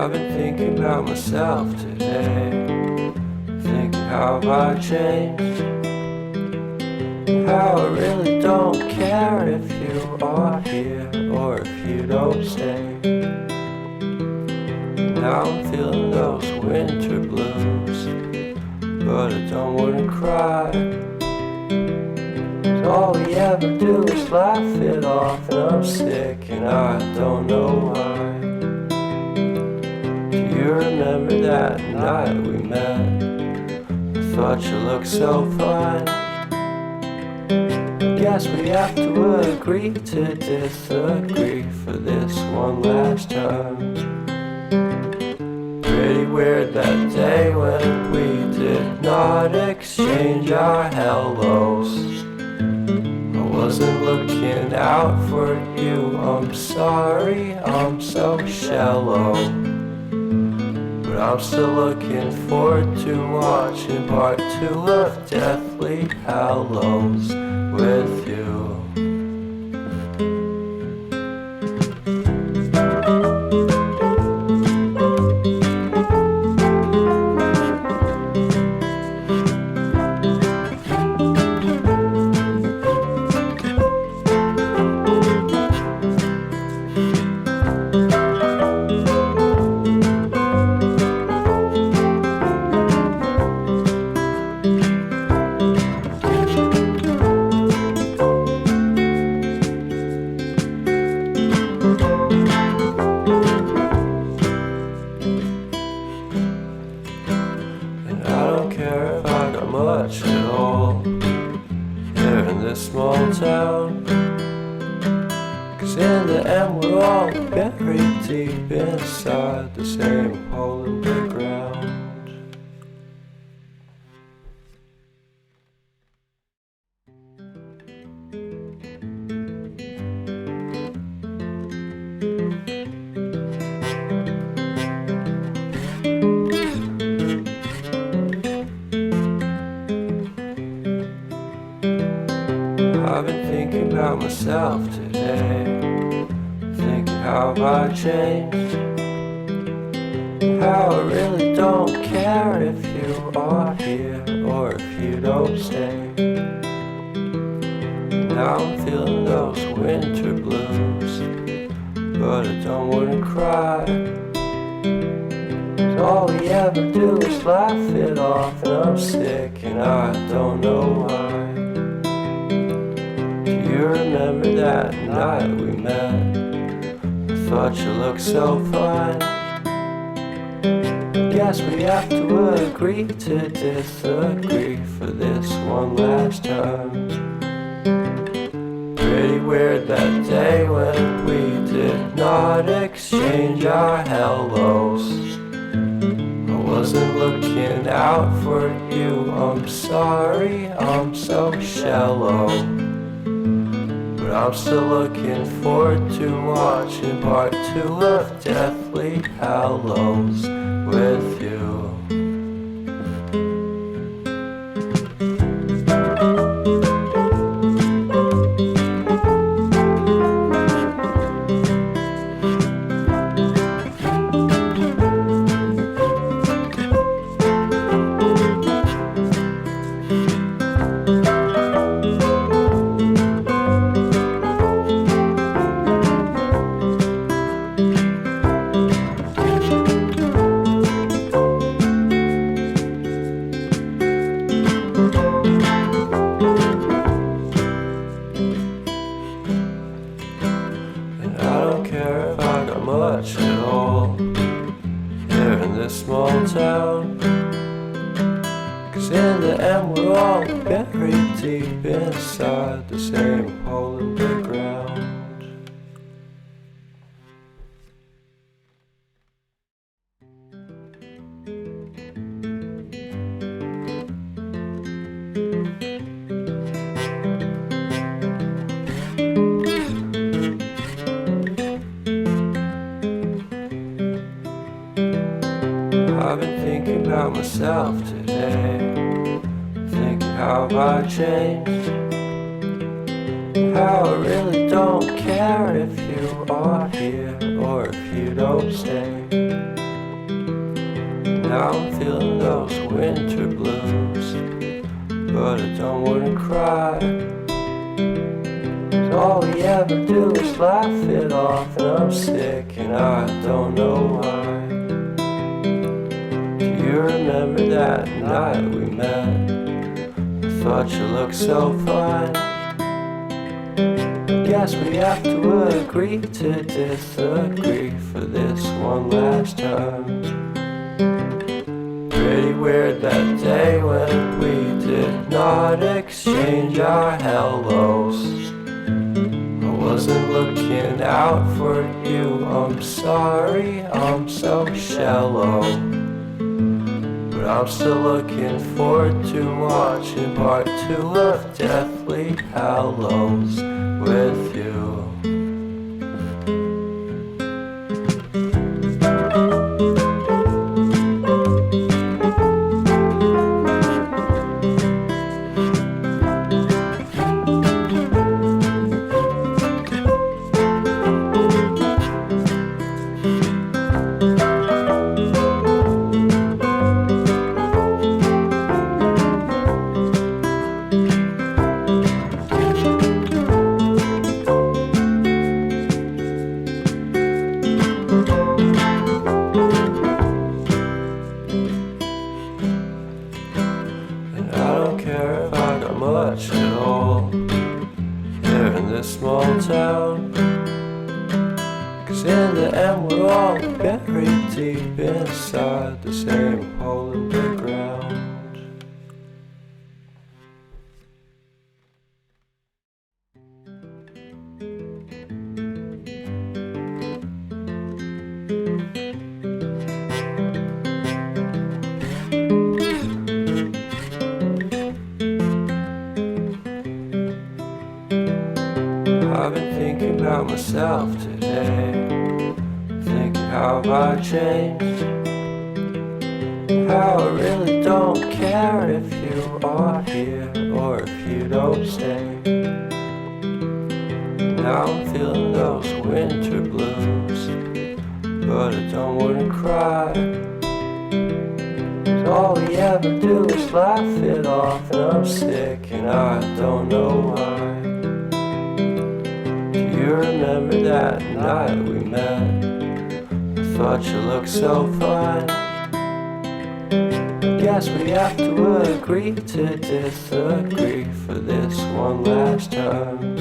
I've been thinking about myself today, thinking how I changed, how I really don't care if you are here or if you don't stay. Now I'm feeling those winter blues, but I don't wanna cry. All we ever do is laugh it off, and I'm sick and I don't know why. Do you remember that night we met? I thought you looked so fine. Guess we have to agree to disagree for this one last time. Pretty weird that day when we did not exchange our hellos. I wasn't looking out for you, I'm sorry, I'm so shallow. But I'm still looking forward to watching part 2 of Deathly Hallows with you. Much at all here in this small town, 'cause in the end we're all buried deep inside the same hole in the ground. I've been thinking about myself today, thinking how I changed, how I really don't care if you are here or if you don't stay. Now I'm feeling those winter blues, but I don't wanna cry. All we ever do is laugh it off, and I'm sick and I don't know why. You remember that night we met? I thought you looked so fine. Guess we have to agree to disagree for this one last time. Pretty weird that day when we did not exchange our hellos. I wasn't looking out for you, I'm sorry, I'm so shallow. But I'm still looking forward to watching part 2 of Deathly Hallows with you. Much at all here in this small town, 'cause in the end we're all buried deep inside the same hole in the ground. I've been thinking about myself today, thinking how I changed, how I really don't care if you are here or if you don't stay. Now I'm feeling those winter blues, but I don't wanna cry. All we ever do is laugh it off, and I'm sick and I don't know why. Do you remember that night we met? I thought you looked so fine. Guess we have to agree to disagree for this one last time. Pretty weird that day when we did not exchange our hellos. I wasn't looking out for you, I'm sorry, I'm so shallow. But I'm still looking forward to watching part 2 of Deathly Hallows with you. Much at all here in this small town, 'cause in the end we're all buried deep inside the same hole in the ground. I've been thinking about myself today, thinking how have I changed, how I really don't care if you are here or if you don't stay. Now I'm feeling those winter blues, but I don't wanna cry. All we ever do is laugh it off, and I'm sick and I don't know why. You remember that night we met? I thought you looked so fine. Guess we have to agree to disagree for this one last time.